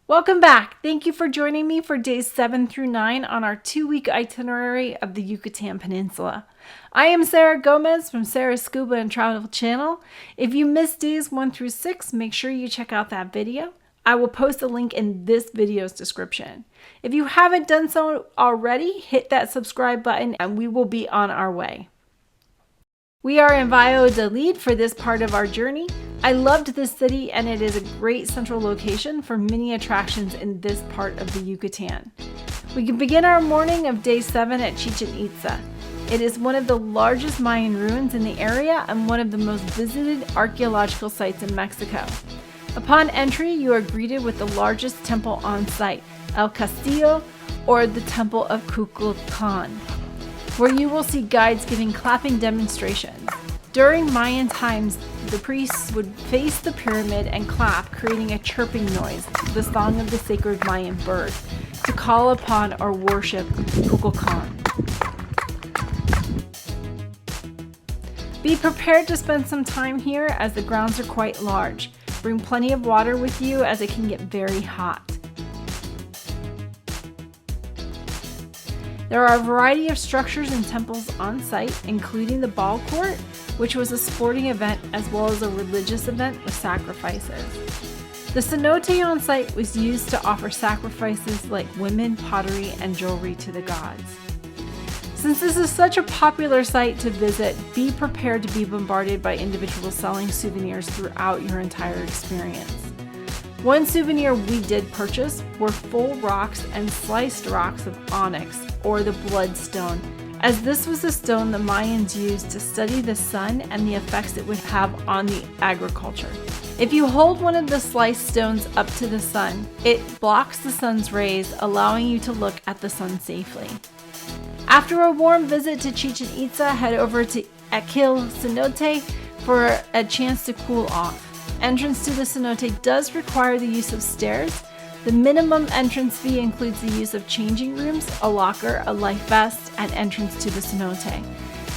Welcome back. Thank you for joining me for days 7 through 9 on our 2-week itinerary of the Yucatan Peninsula. I am Sarah Gomez from Sarah's Scuba and Travel channel. If you missed days 1 through 6, make sure you check out that video. I will post a link in this video's description. If you haven't done so already, hit that subscribe button and we will be on our way. We are in Valladolid for this part of our journey. I loved this city and it is a great central location for many attractions in this part of the Yucatan. We can begin our morning of day 7 at Chichen Itza. It is one of the largest Mayan ruins in the area and one of the most visited archaeological sites in Mexico. Upon entry, you are greeted with the largest temple on site, El Castillo, or the Temple of Kukulkan, where you will see guides giving clapping demonstrations. During Mayan times, the priests would face the pyramid and clap, creating a chirping noise, the song of the sacred Mayan bird, to call upon or worship Kukulkan. Be prepared to spend some time here as the grounds are quite large. Bring plenty of water with you as it can get very hot. There are a variety of structures and temples on site, including the ball court, which was a sporting event as well as a religious event with sacrifices. The cenote on site was used to offer sacrifices like women, pottery, and jewelry to the gods. Since this is such a popular site to visit, be prepared to be bombarded by individuals selling souvenirs throughout your entire experience. One souvenir we did purchase were full rocks and sliced rocks of onyx, or the bloodstone, as this was a stone the Mayans used to study the sun and the effects it would have on the agriculture. If you hold one of the sliced stones up to the sun, it blocks the sun's rays, allowing you to look at the sun safely. After a warm visit to Chichen Itza, head over to Kil Cenote for a chance to cool off. Entrance to the cenote does require the use of stairs. The minimum entrance fee includes the use of changing rooms, a locker, a life vest, and entrance to the cenote.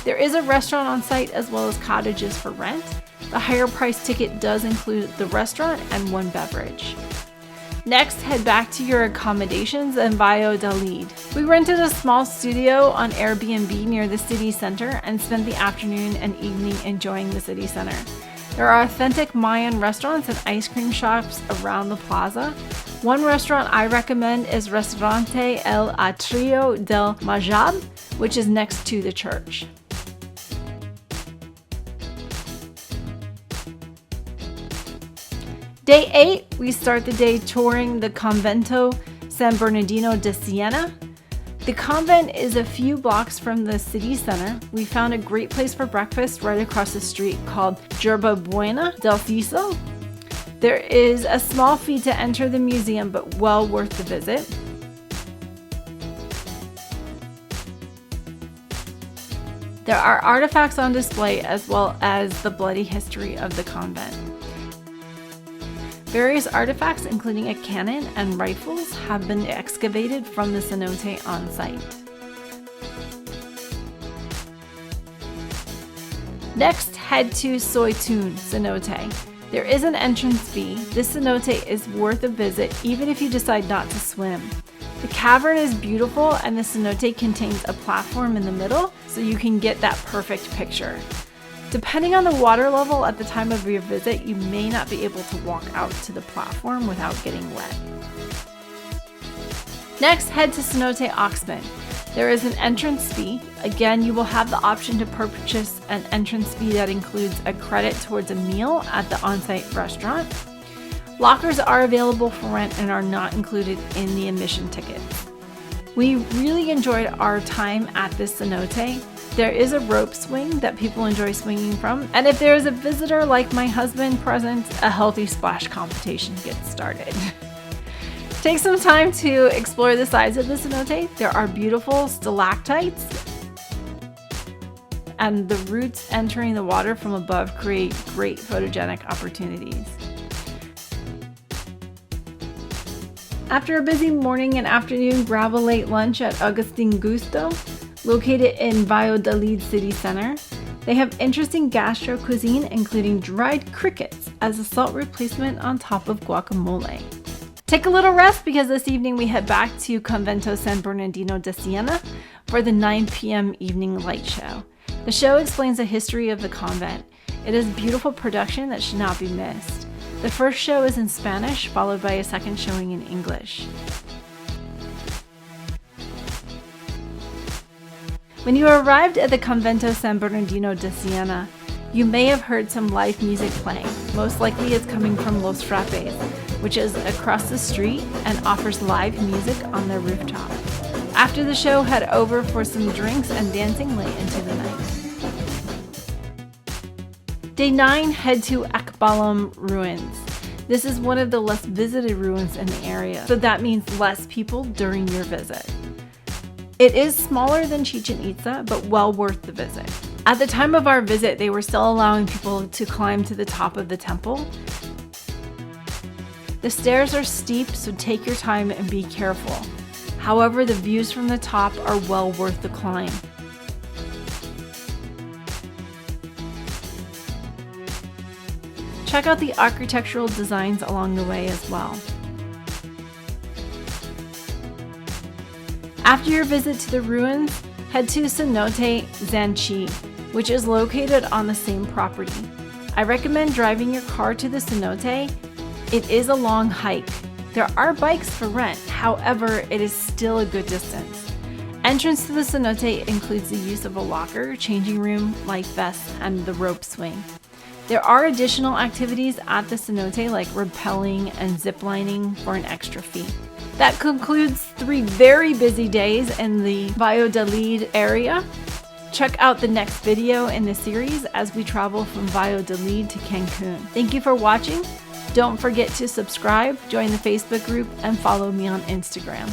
There is a restaurant on site as well as cottages for rent. The higher price ticket does include the restaurant and one beverage. Next, head back to your accommodations in Valladolid. We rented a small studio on Airbnb near the city center and spent the afternoon and evening enjoying the city center. There are authentic Mayan restaurants and ice cream shops around the plaza. One restaurant I recommend is Restaurante El Atrio del Majab, which is next to the church. Day 8, we start the day touring the Convento San Bernardino de Siena. The convent is a few blocks from the city center. We found a great place for breakfast right across the street called Yerba Buena del Ciso. There is a small fee to enter the museum, but well worth the visit. There are artifacts on display as well as the bloody history of the convent. Various artifacts, including a cannon and rifles, have been excavated from the cenote on site. Next, head to Suytun Cenote. There is an entrance fee. This cenote is worth a visit even if you decide not to swim. The cavern is beautiful and the cenote contains a platform in the middle so you can get that perfect picture. Depending on the water level at the time of your visit, you may not be able to walk out to the platform without getting wet. Next, head to Cenote Oxman. There is an entrance fee. Again, you will have the option to purchase an entrance fee that includes a credit towards a meal at the on-site restaurant. Lockers are available for rent and are not included in the admission ticket. We really enjoyed our time at this cenote. There is a rope swing that people enjoy swinging from, and if there is a visitor like my husband present, a healthy splash competition gets started. Take some time to explore the sides of the cenote. There are beautiful stalactites, and the roots entering the water from above create great photogenic opportunities. After a busy morning and afternoon, grab a late lunch at Agustin Gusto, located in Valladolid city center. They have interesting gastro cuisine, including dried crickets as a salt replacement on top of guacamole. Take a little rest because this evening we head back to Convento San Bernardino de Siena for the 9 p.m. evening light show. The show explains the history of the convent. It is a beautiful production that should not be missed. The first show is in Spanish, followed by a second showing in English. When you arrived at the Convento San Bernardino de Siena, you may have heard some live music playing. Most likely it's coming from Los Frappes, which is across the street and offers live music on their rooftop. After the show, head over for some drinks and dancing late into the night. Day 9, head to Ek Balam Ruins. This is one of the less visited ruins in the area, so that means less people during your visit. It is smaller than Chichen Itza, but well worth the visit. At the time of our visit, they were still allowing people to climb to the top of the temple. The stairs are steep, so take your time and be careful. However, the views from the top are well worth the climb. Check out the architectural designs along the way as well. After your visit to the ruins, head to Cenote Oxman, which is located on the same property. I recommend driving your car to the cenote. It is a long hike. There are bikes for rent, however, it is still a good distance. Entrance to the cenote includes the use of a locker, changing room, life vest, and the rope swing. There are additional activities at the cenote like rappelling and ziplining for an extra fee. That concludes 3 very busy days in the Valladolid area. Check out the next video in the series as we travel from Valladolid to Cancun. Thank you for watching. Don't forget to subscribe, join the Facebook group, and follow me on Instagram.